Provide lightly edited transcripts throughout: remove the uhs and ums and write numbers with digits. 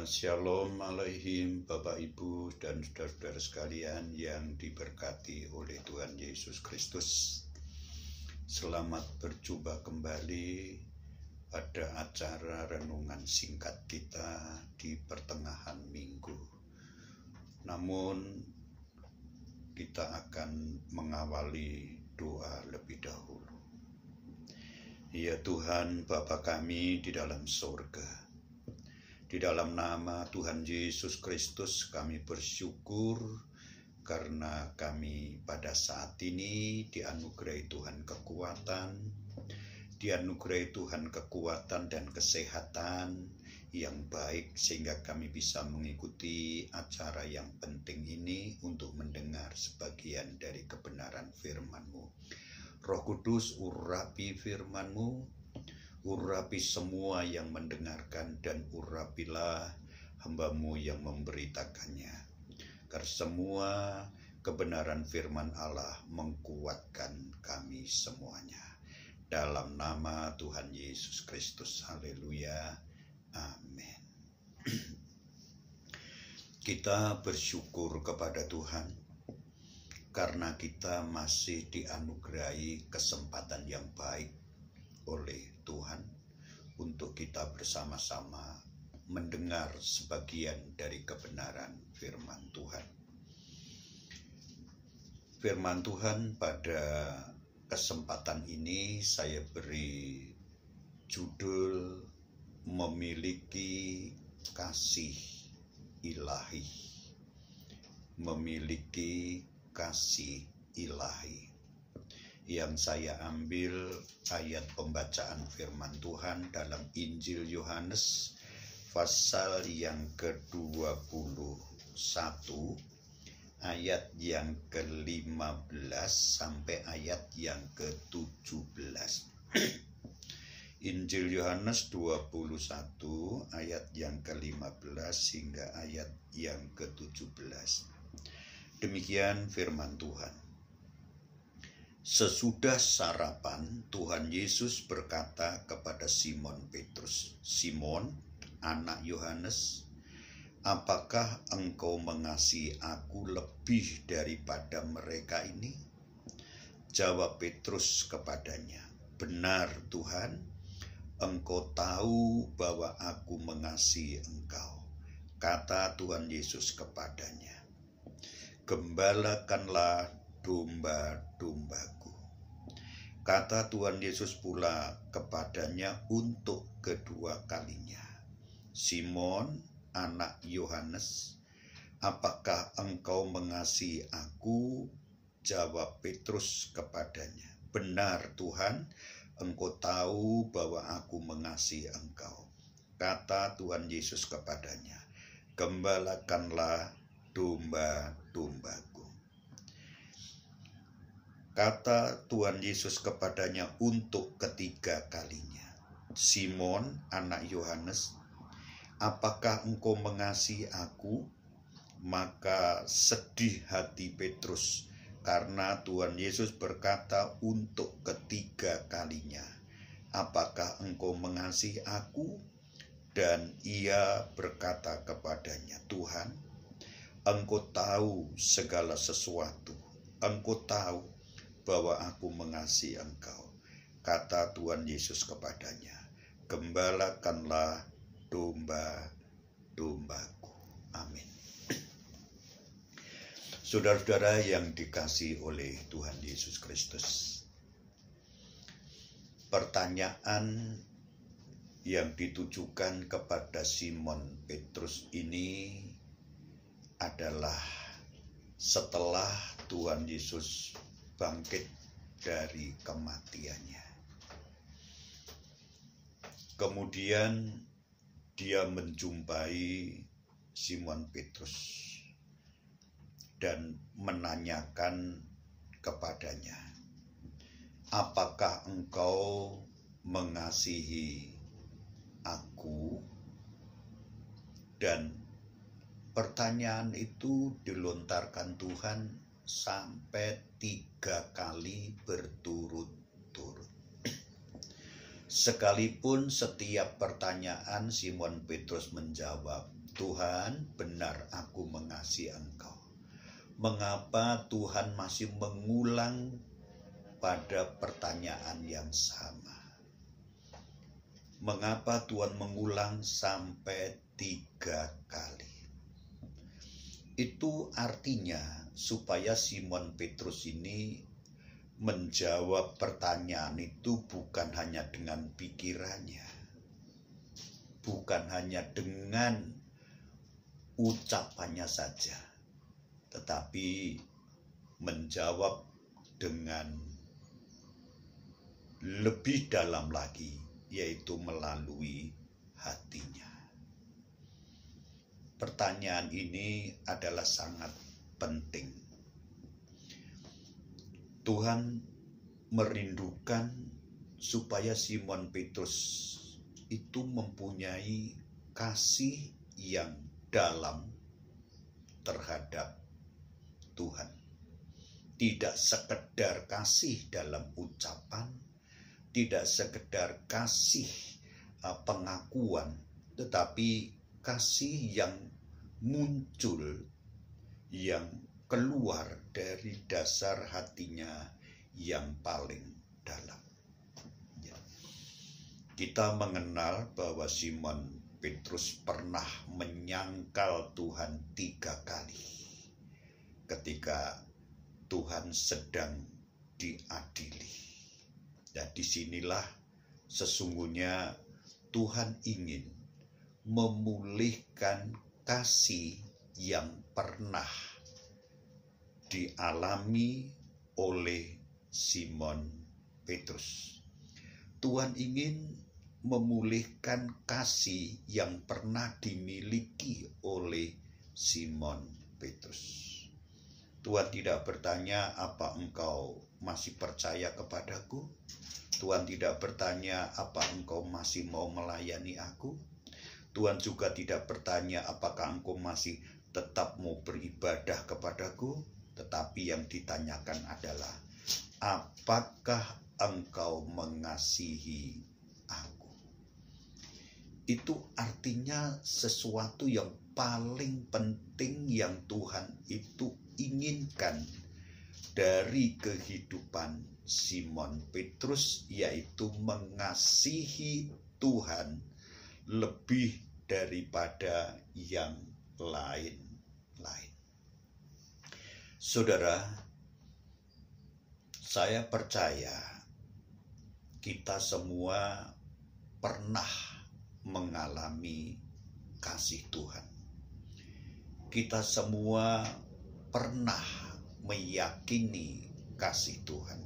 Shalom alaihim Bapak Ibu dan saudara-saudara sekalian yang diberkati oleh Tuhan Yesus Kristus. Selamat berjumpa kembali pada acara renungan singkat kita di pertengahan minggu. Namun kita akan mengawali doa lebih dahulu. Ya Tuhan Bapa kami di dalam surga, di dalam nama Tuhan Yesus Kristus kami bersyukur karena kami pada saat ini dianugerahi Tuhan kekuatan dan kesehatan yang baik sehingga kami bisa mengikuti acara yang penting ini untuk mendengar sebagian dari kebenaran firman-Mu. Roh Kudus, urapi firman-Mu, urapi semua yang mendengarkan dan urapilah hamba-Mu yang memberitakannya. Agar semua kebenaran firman Allah menguatkan kami semuanya. Dalam nama Tuhan Yesus Kristus. Haleluya. Amin. Kita bersyukur kepada Tuhan karena kita masih dianugerahi kesempatan yang baik oleh Tuhan untuk kita bersama-sama mendengar sebagian dari kebenaran firman Tuhan. Firman Tuhan pada kesempatan ini saya beri judul Memiliki Kasih Ilahi. Memiliki Kasih Ilahi. Yang saya ambil ayat pembacaan firman Tuhan dalam Injil Yohanes pasal yang ke-21 ayat yang ke-15 sampai ayat yang ke-17. Injil Yohanes 21 ayat yang ke-15 hingga ayat yang ke-17. Demikian firman Tuhan. Sesudah sarapan, Tuhan Yesus berkata kepada Simon Petrus, "Simon, anak Yohanes, apakah engkau mengasihi aku lebih daripada mereka ini?" Jawab Petrus kepadanya, "Benar Tuhan, engkau tahu bahwa aku mengasihi engkau." Kata Tuhan Yesus kepadanya, "Gembalakanlah domba-dombaku." Kata Tuhan Yesus pula kepadanya untuk kedua kalinya, "Simon, anak Yohanes, apakah engkau mengasihi aku?" Jawab Petrus kepadanya, "Benar Tuhan, engkau tahu bahwa aku mengasihi engkau." Kata Tuhan Yesus kepadanya, "Gembalakanlah domba-dombaku." Kata Tuhan Yesus kepadanya untuk ketiga kalinya, "Simon, anak Yohanes, apakah engkau mengasihi aku?" Maka sedih hati Petrus karena Tuhan Yesus berkata untuk ketiga kalinya, "Apakah engkau mengasihi aku?" Dan ia berkata kepadanya, "Tuhan, engkau tahu segala sesuatu. Engkau tahu bahwa aku mengasihi engkau." Kata Tuhan Yesus kepadanya, "Gembalakanlah domba-dombaku." Amin. Saudara-saudara yang dikasihi oleh Tuhan Yesus Kristus, pertanyaan yang ditujukan kepada Simon Petrus ini adalah setelah Tuhan Yesus bangkit dari kematiannya. Kemudian dia menjumpai Simon Petrus dan menanyakan kepadanya, "Apakah engkau mengasihi aku?" Dan pertanyaan itu dilontarkan Tuhan sampai 3 kali berturut-turut. Sekalipun setiap pertanyaan Simon Petrus menjawab, Tuhan, benar aku mengasihi Engkau. Mengapa Tuhan masih mengulang pada pertanyaan yang sama? Mengapa Tuhan mengulang sampai 3 kali? Itu artinya supaya Simon Petrus ini menjawab pertanyaan itu bukan hanya dengan pikirannya, bukan hanya dengan ucapannya saja, tetapi menjawab dengan lebih dalam lagi, yaitu melalui hatinya. Pertanyaan ini adalah sangat penting. Tuhan merindukan supaya Simon Petrus itu mempunyai kasih yang dalam terhadap Tuhan. Tidak sekedar kasih dalam ucapan, tidak sekedar kasih pengakuan, tetapi kasih yang muncul, yang keluar dari dasar hatinya yang paling dalam. Ya. Kita mengenal bahwa Simon Petrus pernah menyangkal Tuhan 3 kali ketika Tuhan sedang diadili. Dan disinilah sesungguhnya Tuhan ingin memulihkan kasih yang pernah dialami oleh Simon Petrus. Tuhan ingin memulihkan kasih yang pernah dimiliki oleh Simon Petrus. Tuhan tidak bertanya, apa engkau masih percaya kepadaku? Tuhan tidak bertanya, apa engkau masih mau melayani aku? Tuhan juga tidak bertanya, apakah engkau masih tetap mau beribadah kepadaku? Tetapi yang ditanyakan adalah, apakah engkau mengasihi aku? Itu artinya sesuatu yang paling penting yang Tuhan itu inginkan dari kehidupan Simon Petrus, yaitu mengasihi Tuhan lebih daripada yang lain-lain. Saudara, saya percaya kita semua pernah mengalami kasih Tuhan. Kita semua pernah meyakini kasih Tuhan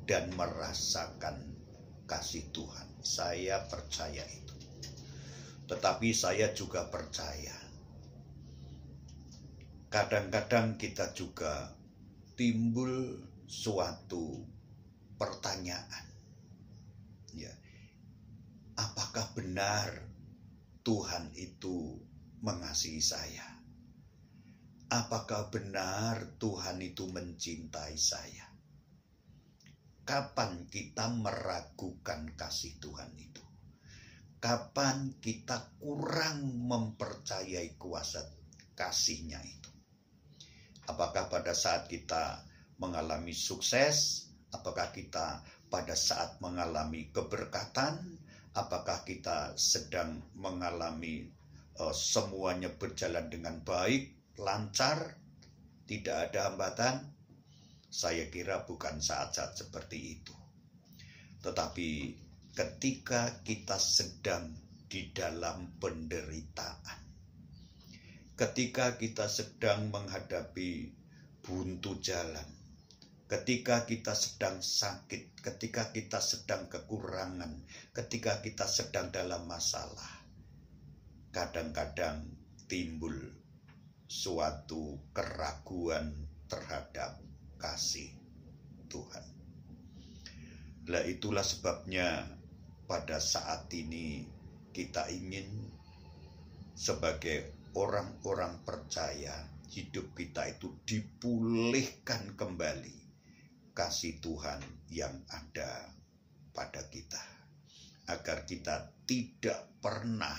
dan merasakan kasih Tuhan. Saya percaya itu. Tetapi saya juga percaya kadang-kadang kita juga timbul suatu pertanyaan. Ya, apakah benar Tuhan itu mengasihi saya? Apakah benar Tuhan itu mencintai saya? Kapan kita meragukan kasih Tuhan itu? Kapan kita kurang mempercayai kuasa kasih-Nya itu? Apakah pada saat kita mengalami sukses? Apakah kita pada saat mengalami keberkatan? Apakah kita sedang mengalami semuanya berjalan dengan baik, lancar, tidak ada hambatan? Saya kira bukan saat-saat seperti itu. Tetapi ketika kita sedang di dalam penderitaan, ketika kita sedang menghadapi buntu jalan, ketika kita sedang sakit, ketika kita sedang kekurangan, ketika kita sedang dalam masalah, kadang-kadang timbul suatu keraguan terhadap kasih Tuhan. Lah itulah sebabnya pada saat ini kita ingin sebagai orang-orang percaya, hidup kita itu dipulihkan kembali kasih Tuhan yang ada pada kita, agar kita tidak pernah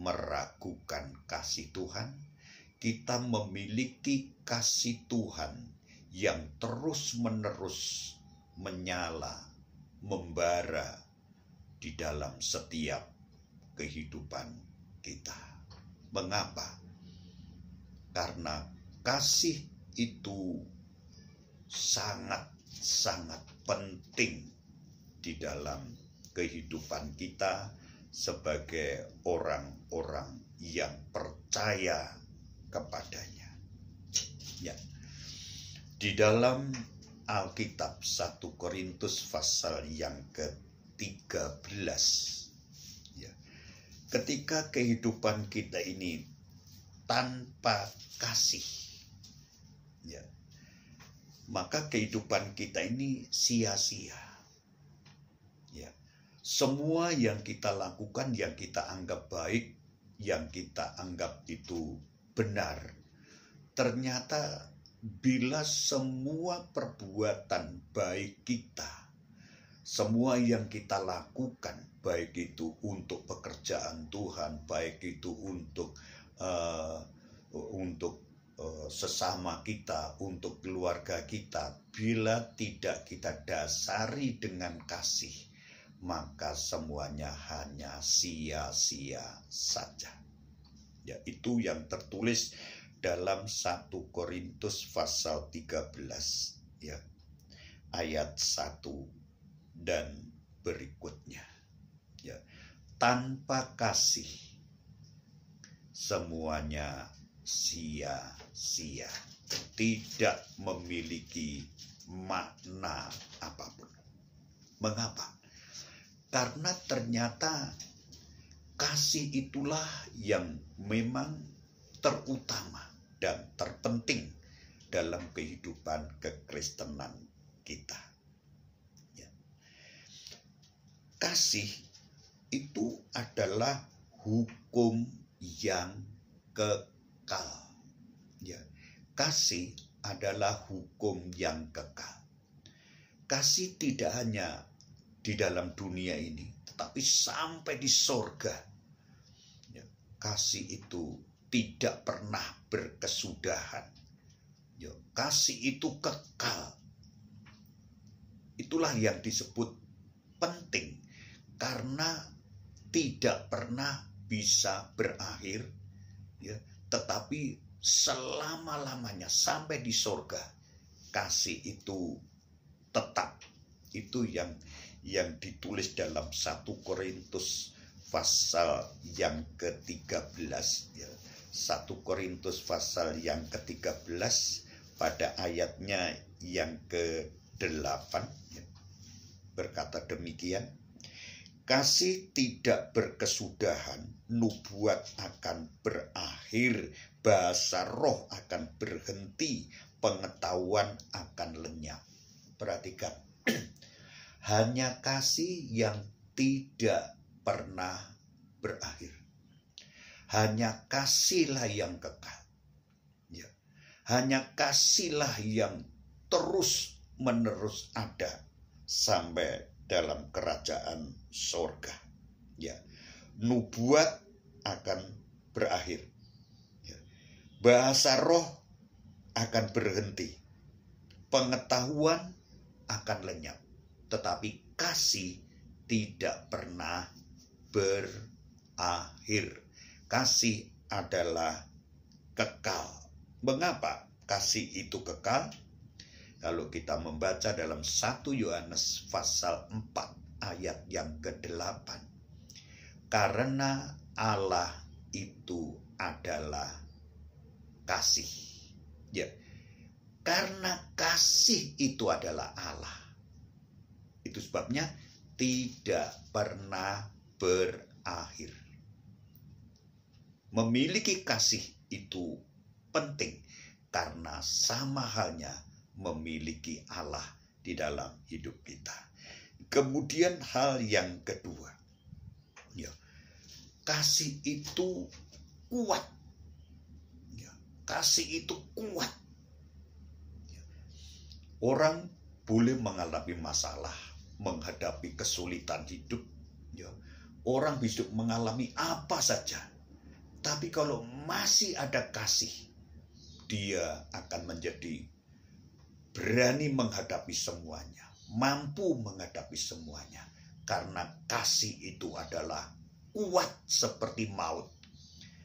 meragukan kasih Tuhan, kita memiliki kasih Tuhan yang terus-menerus menyala, membara di dalam setiap kehidupan kita. Mengapa? Karena kasih itu sangat-sangat penting di dalam kehidupan kita sebagai orang-orang yang percaya kepadanya. Ya. Di dalam Alkitab 1 Korintus pasal yang ke-13, ya, ketika kehidupan kita ini tanpa kasih, ya, maka kehidupan kita ini sia-sia. Ya. Semua yang kita lakukan, yang kita anggap baik, yang kita anggap itu benar, ternyata bila semua perbuatan baik kita, semua yang kita lakukan, baik itu untuk pekerjaan Tuhan, baik itu untuk sesama kita, untuk keluarga kita, bila tidak kita dasari dengan kasih, maka semuanya hanya sia-sia saja. Ya, itu yang tertulis dalam 1 Korintus pasal 13, ya, ayat 1 dan berikutnya. Ya, tanpa kasih semuanya sia-sia, tidak memiliki makna apapun. Mengapa? Karena ternyata kasih itulah yang memang terutama dan terpenting dalam kehidupan kekristenan kita. Ya. Kasih itu adalah hukum yang kekal. Ya. Kasih adalah hukum yang kekal. Kasih tidak hanya di dalam dunia ini, tetapi sampai di sorga. Ya. Kasih itu tidak pernah berkesudahan. Ya, kasih itu kekal. Itulah yang disebut penting, karena tidak pernah bisa berakhir, ya, tetapi selama-lamanya sampai di sorga, kasih itu tetap. Itu yang ditulis dalam 1 Korintus pasal yang ke-13, ya. 1 Korintus pasal yang ke-13 pada ayatnya yang ke-8, ya, berkata demikian, kasih tidak berkesudahan, nubuat akan berakhir, bahasa roh akan berhenti, pengetahuan akan lenyap. Perhatikan, hanya kasih yang tidak pernah berakhir. Hanya kasihlah yang kekal. Ya. Hanya kasihlah yang terus-menerus ada sampai dalam kerajaan sorga. Ya. Nubuat akan berakhir. Ya. Bahasa roh akan berhenti. Pengetahuan akan lenyap. Tetapi kasih tidak pernah berakhir. Kasih adalah kekal. Mengapa kasih itu kekal? Kalau kita membaca dalam 1 Yohanes pasal 4 ayat yang ke-8. Karena Allah itu adalah kasih. Ya. Karena kasih itu adalah Allah. Itu sebabnya tidak pernah berakhir. Memiliki kasih itu penting karena sama halnya memiliki Allah di dalam hidup kita. Kemudian hal yang kedua, ya, kasih itu kuat. Ya, kasih itu kuat. Ya. Orang boleh mengalami masalah, menghadapi kesulitan hidup. Ya. Orang bisa mengalami apa saja. Tapi kalau masih ada kasih, dia akan menjadi berani menghadapi semuanya, mampu menghadapi semuanya. Karena kasih itu adalah kuat seperti maut.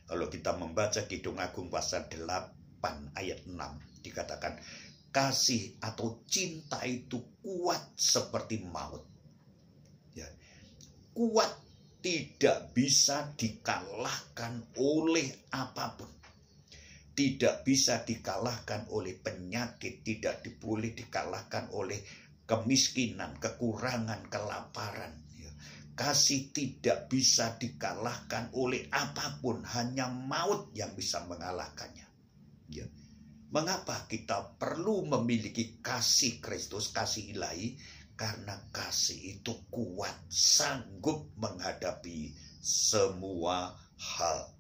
Kalau kita membaca Kidung Agung pasal 8 ayat 6, dikatakan kasih atau cinta itu kuat seperti maut. Ya. Kuat, tidak bisa dikalahkan oleh apapun. Tidak bisa dikalahkan oleh penyakit, tidak boleh dikalahkan oleh kemiskinan, kekurangan, kelaparan. Kasih tidak bisa dikalahkan oleh apapun, hanya maut yang bisa mengalahkannya. Ya. Mengapa kita perlu memiliki kasih Kristus, kasih ilahi? Karena kasih itu kuat, sanggup menghadapi semua hal.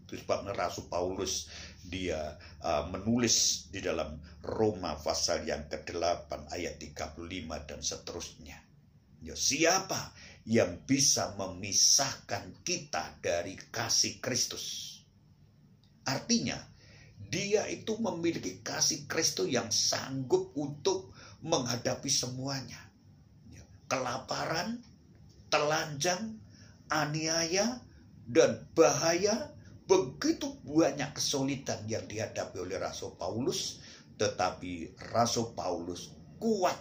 Itu sebabnya Rasul Paulus dia menulis di dalam Roma pasal yang ke-8 ayat 35 dan seterusnya. Ya, siapa yang bisa memisahkan kita dari kasih Kristus? Artinya, dia itu memiliki kasih Kristus yang sanggup untuk menghadapi semuanya. Ya, kelaparan, telanjang, aniaya, dan bahaya. Begitu banyak kesulitan yang dihadapi oleh Rasul Paulus, tetapi Rasul Paulus kuat.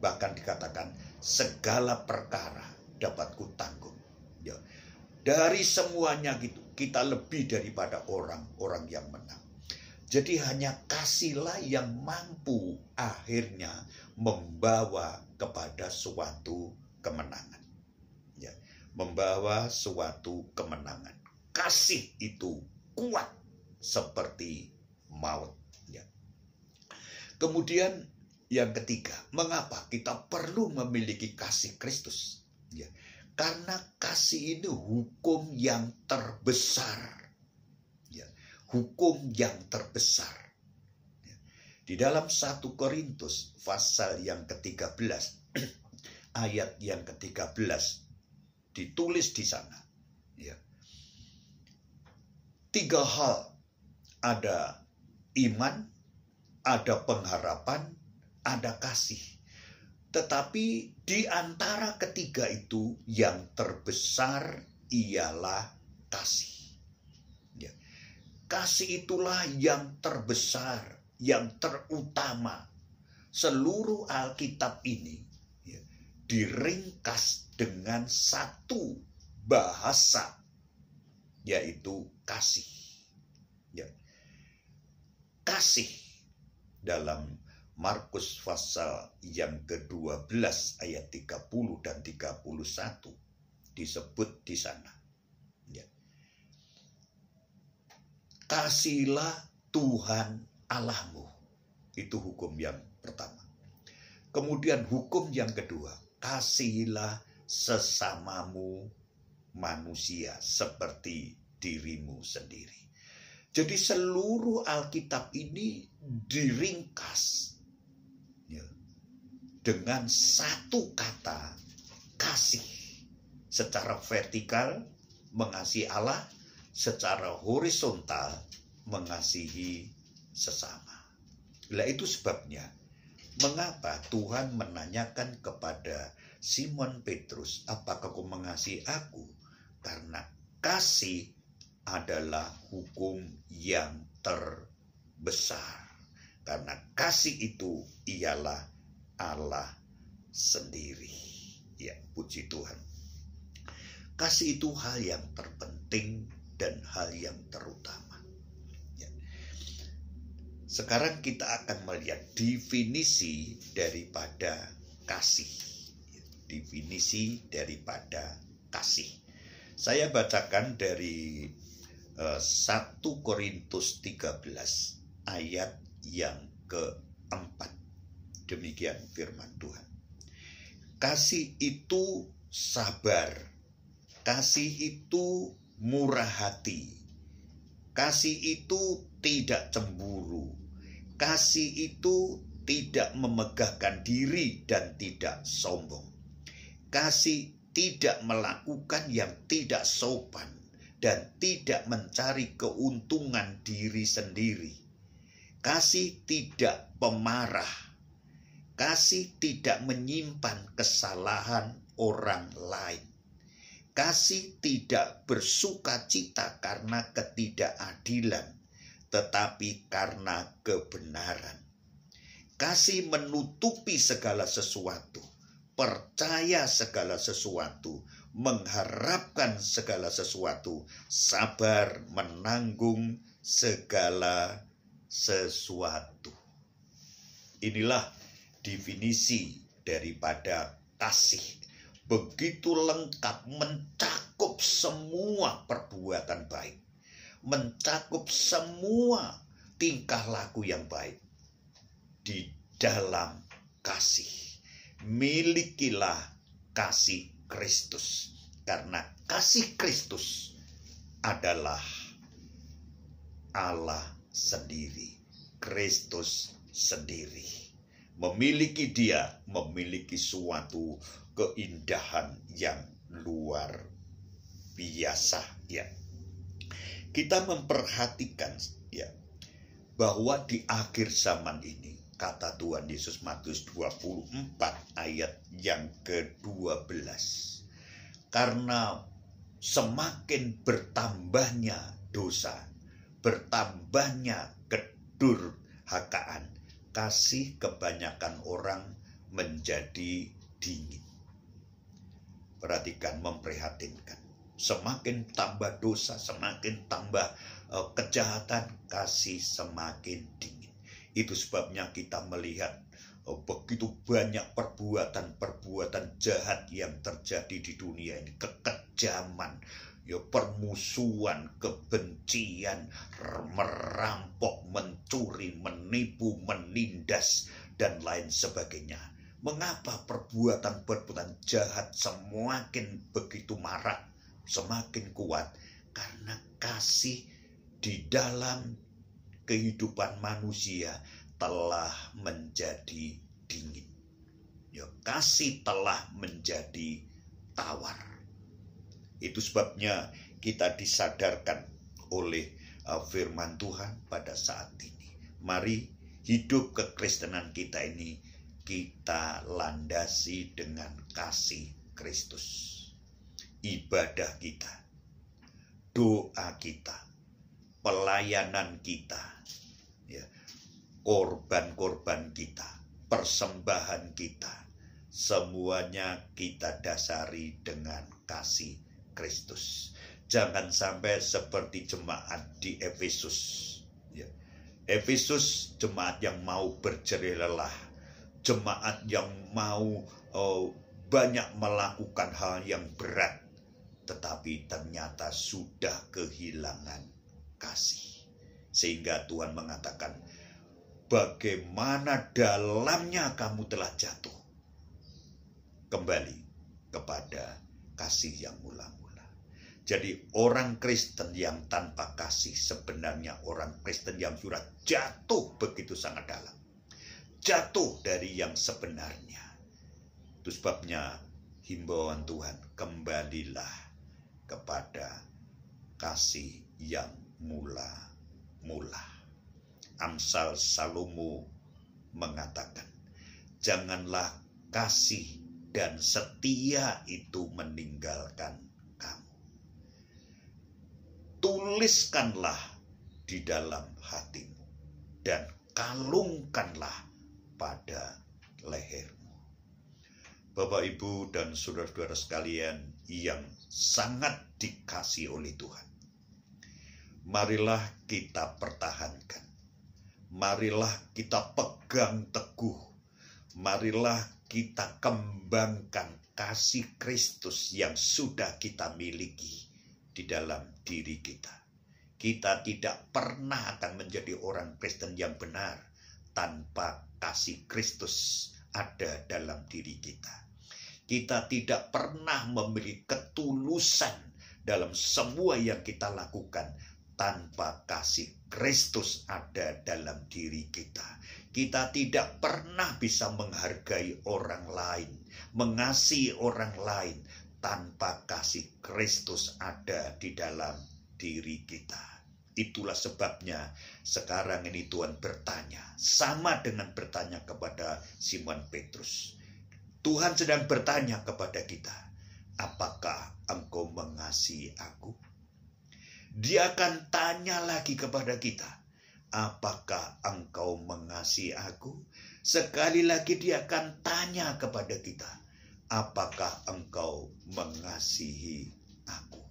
Bahkan dikatakan segala perkara dapat kutanggung. Ya. Dari semuanya gitu, kita lebih daripada orang-orang yang menang. Jadi hanya kasihlah yang mampu akhirnya membawa kepada suatu kemenangan. Ya. Membawa suatu kemenangan. Kasih itu kuat seperti maut. Ya. Kemudian yang ketiga, mengapa kita perlu memiliki kasih Kristus? Ya. Karena kasih ini hukum yang terbesar. Ya. Hukum yang terbesar. Ya. Di dalam 1 Korintus pasal yang ke-13 ayat yang ke-13 ditulis di sana. Ya. 3 hal, ada iman, ada pengharapan, ada kasih. Tetapi di antara ketiga itu yang terbesar ialah kasih. Ya. Kasih itulah yang terbesar, yang terutama. Seluruh Alkitab ini ya, diringkas dengan satu bahasa, yaitu kasih. Ya. Kasih dalam Markus pasal yang ke-12 ayat 30 dan 31 disebut di sana. Ya. Kasihilah Tuhan Allahmu. Itu hukum yang pertama. Kemudian hukum yang kedua, kasihilah sesamamu manusia seperti dirimu sendiri. Jadi seluruh Alkitab ini diringkas ya, dengan satu kata kasih. Secara vertikal mengasihi Allah, secara horizontal mengasihi sesama. Lah itu sebabnya mengapa Tuhan menanyakan kepada Simon Petrus, apakah kau mengasihi aku? Karena kasih adalah hukum yang terbesar. Karena kasih itu ialah Allah sendiri. Ya, puji Tuhan. Kasih itu hal yang terpenting dan hal yang terutama. Ya. Sekarang kita akan melihat definisi daripada kasih. Definisi daripada kasih. Saya bacakan dari 1 Korintus 13 ayat yang ke-4. Demikian firman Tuhan. Kasih itu sabar. Kasih itu murah hati. Kasih itu tidak cemburu. Kasih itu tidak memegahkan diri dan tidak sombong. Kasih tidak melakukan yang tidak sopan. dan tidak mencari keuntungan diri sendiri. Kasih tidak pemarah. Kasih tidak menyimpan kesalahan orang lain. Kasih tidak bersukacita karena ketidakadilan, tetapi karena kebenaran. Kasih menutupi segala sesuatu, percaya segala sesuatu, mengharapkan segala sesuatu, sabar menanggung segala sesuatu. Inilah definisi daripada kasih. Begitu lengkap, mencakup semua perbuatan baik, mencakup semua tingkah laku yang baik di dalam kasih. Milikilah kasih Kristus, karena kasih Kristus adalah Allah sendiri, Kristus sendiri. Memiliki Dia, memiliki suatu keindahan yang luar biasa, ya. Kita memperhatikan, ya, bahwa di akhir zaman ini, kata Tuhan Yesus Matius 24 ayat yang ke-12, karena semakin bertambahnya dosa, bertambahnya kedurhakaan, kasih kebanyakan orang menjadi dingin. Perhatikan, memprihatinkan. Semakin tambah dosa, semakin tambah kejahatan, kasih semakin dingin. Itu sebabnya kita melihat begitu banyak perbuatan-perbuatan jahat yang terjadi di dunia ini. Kekejaman, ya, permusuhan, kebencian, merampok, mencuri, menipu, menindas, dan lain sebagainya. Mengapa perbuatan-perbuatan jahat semakin begitu marak, semakin kuat? Karena kasih di dalam kehidupan manusia telah menjadi dingin. Ya, kasih telah menjadi tawar. Itu sebabnya kita disadarkan oleh firman Tuhan pada saat ini. Mari hidup kekristenan kita ini kita landasi dengan kasih Kristus. Ibadah kita, doa kita, pelayanan kita, ya, korban-korban kita, persembahan kita, semuanya kita dasari dengan kasih Kristus. Jangan sampai seperti jemaat di Efesus, ya. Efesus jemaat yang mau berjerih lelah, jemaat yang mau banyak melakukan hal yang berat, tetapi ternyata sudah kehilangan kasih. Sehingga Tuhan mengatakan, bagaimana dalamnya kamu telah jatuh. Kembali kepada kasih yang mula-mula. Jadi orang Kristen yang tanpa kasih sebenarnya orang Kristen yang sudah jatuh begitu sangat dalam. Jatuh dari yang sebenarnya. Itu sebabnya himbauan Tuhan, kembalilah kepada kasih yang mula-mula. Amsal Salomo mengatakan, janganlah kasih dan setia itu meninggalkan kamu. Tuliskanlah di dalam hatimu dan kalungkanlah pada lehermu. Bapak, Ibu, dan saudara-saudara sekalian yang sangat dikasihi oleh Tuhan, marilah kita pertahankan, marilah kita pegang teguh, marilah kita kembangkan kasih Kristus yang sudah kita miliki di dalam diri kita. Kita tidak pernah akan menjadi orang Kristen yang benar tanpa kasih Kristus ada dalam diri kita. Kita tidak pernah memiliki ketulusan dalam semua yang kita lakukan tanpa kasih Kristus ada dalam diri kita. Kita tidak pernah bisa menghargai orang lain, mengasihi orang lain tanpa kasih Kristus ada di dalam diri kita. Itulah sebabnya sekarang ini Tuhan bertanya, sama dengan bertanya kepada Simon Petrus. Tuhan sedang bertanya kepada kita, apakah engkau mengasihi aku? Dia akan tanya lagi kepada kita, apakah engkau mengasihi aku? Sekali lagi dia akan tanya kepada kita, apakah engkau mengasihi aku?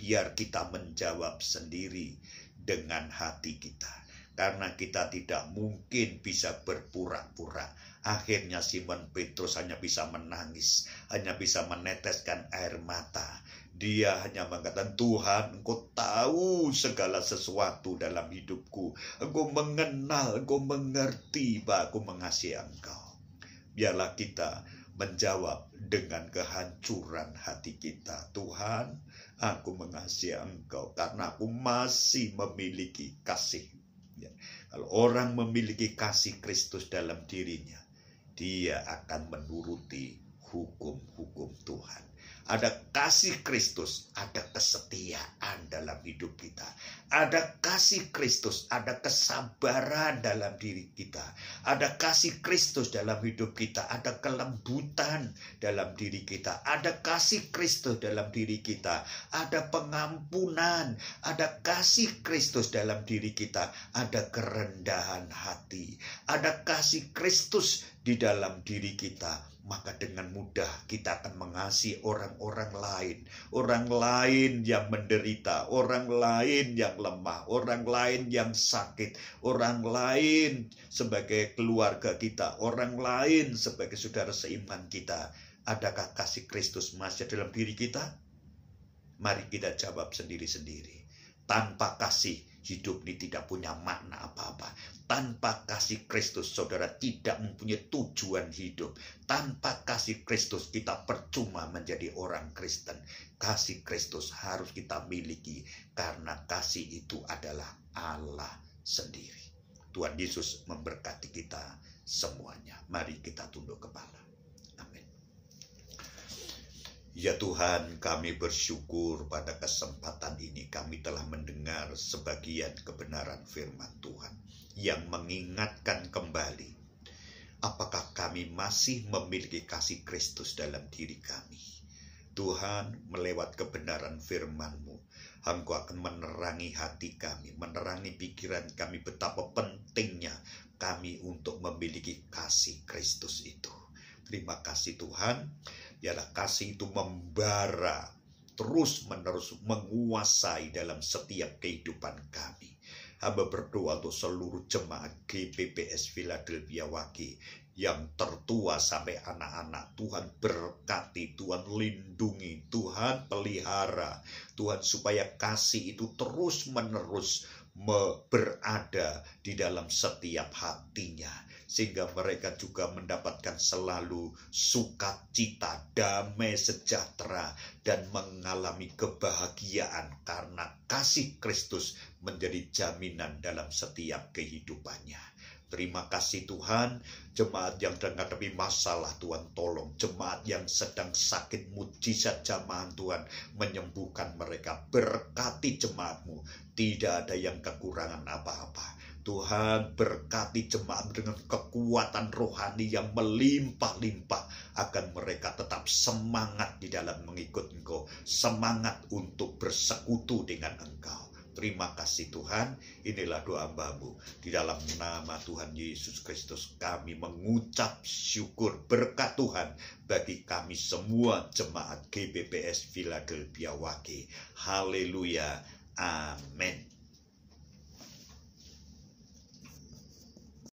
Biar kita menjawab sendiri dengan hati kita. Karena kita tidak mungkin bisa berpura-pura. Akhirnya Simon Petrus hanya bisa menangis, hanya bisa meneteskan air mata. Dia hanya mengatakan, Tuhan, Engkau tahu segala sesuatu dalam hidupku. Engkau mengenal, Engkau mengerti bahwa aku mengasihi Engkau. Biarlah kita menjawab dengan kehancuran hati kita. Tuhan, aku mengasihi Engkau karena aku masih memiliki kasih. Ya. Kalau orang memiliki kasih Kristus dalam dirinya, dia akan menuruti hukum-hukum Tuhan. Ada kasih Kristus, ada kesetiaan dalam hidup kita. Ada kasih Kristus, ada kesabaran dalam diri kita. Ada kasih Kristus dalam hidup kita, ada kelembutan dalam diri kita. Ada kasih Kristus dalam diri kita, ada pengampunan, ada kasih Kristus dalam diri kita, ada kerendahan hati. Ada kasih Kristus di dalam diri kita. Maka dengan mudah kita akan mengasihi orang-orang lain yang menderita, orang lain yang lemah, orang lain yang sakit, orang lain sebagai keluarga kita, orang lain sebagai saudara seiman kita. Adakah kasih Kristus masih dalam diri kita? Mari kita jawab sendiri-sendiri. Tanpa kasih, hidup ini tidak punya makna apa-apa. Tanpa kasih Kristus, saudara tidak mempunyai tujuan hidup. Tanpa kasih Kristus, kita percuma menjadi orang Kristen. Kasih Kristus harus kita miliki, karena kasih itu adalah Allah sendiri. Tuhan Yesus memberkati kita semuanya. Mari kita tunduk kepala. Amin. Ya Tuhan, kami bersyukur pada kesempatan ini kami telah mendengar sebagian kebenaran firman Tuhan yang mengingatkan kembali apakah kami masih memiliki kasih Kristus dalam diri kami. Tuhan, melewat kebenaran firman-Mu, Engkau akan menerangi hati kami, menerangi pikiran kami betapa pentingnya kami untuk memiliki kasih Kristus itu. Terima kasih Tuhan. Biarlah kasih itu membara, terus-menerus menguasai dalam setiap kehidupan kami. Hamba berdoa untuk seluruh jemaat GBPS Philadelphia Wage yang tertua sampai anak-anak. Tuhan berkati, Tuhan lindungi, Tuhan pelihara. Tuhan supaya kasih itu terus-menerus berada di dalam setiap hatinya. Sehingga mereka juga mendapatkan selalu sukacita, damai sejahtera, dan mengalami kebahagiaan karena kasih Kristus menjadi jaminan dalam setiap kehidupannya. Terima kasih Tuhan, jemaat yang sedang menghadapi masalah Tuhan tolong. Jemaat yang sedang sakit, mujizat jamahan Tuhan menyembuhkan mereka. Berkati jemaat-Mu, tidak ada yang kekurangan apa-apa. Tuhan berkati jemaat dengan kekuatan rohani yang melimpah-limpah agar mereka tetap semangat di dalam mengikut Engkau, semangat untuk bersekutu dengan Engkau. Terima kasih Tuhan, inilah doa hamba-Mu. Di dalam nama Tuhan Yesus Kristus kami mengucap syukur berkat Tuhan bagi kami semua jemaat GBPS Philadelphia Wage. Haleluya, amin.